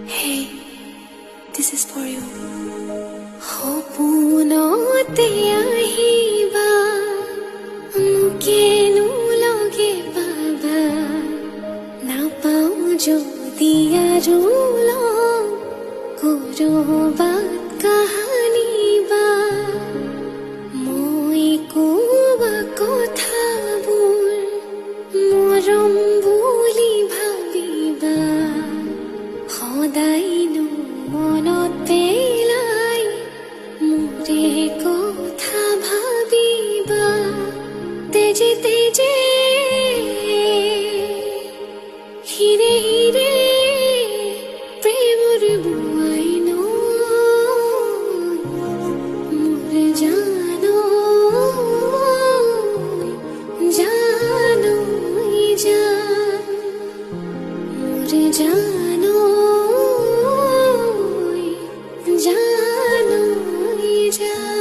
Hey, this is for you. সপোনতে আহিবা মোকেনো লগে পাবা নাপাওঁ যদি আৰু লগ কৰবাত কাহানিবা মই কোৱা কথাবোৰ মৰম বুলি ভাবিবা সদায়নো মনত পেলাই মোৰে কথা ভাবিবা তেজে তেজে হিৰে হিৰে প্ৰেমৰ বুৱাই মোৰ জানো জানো জান মোৰ জানো জানো জান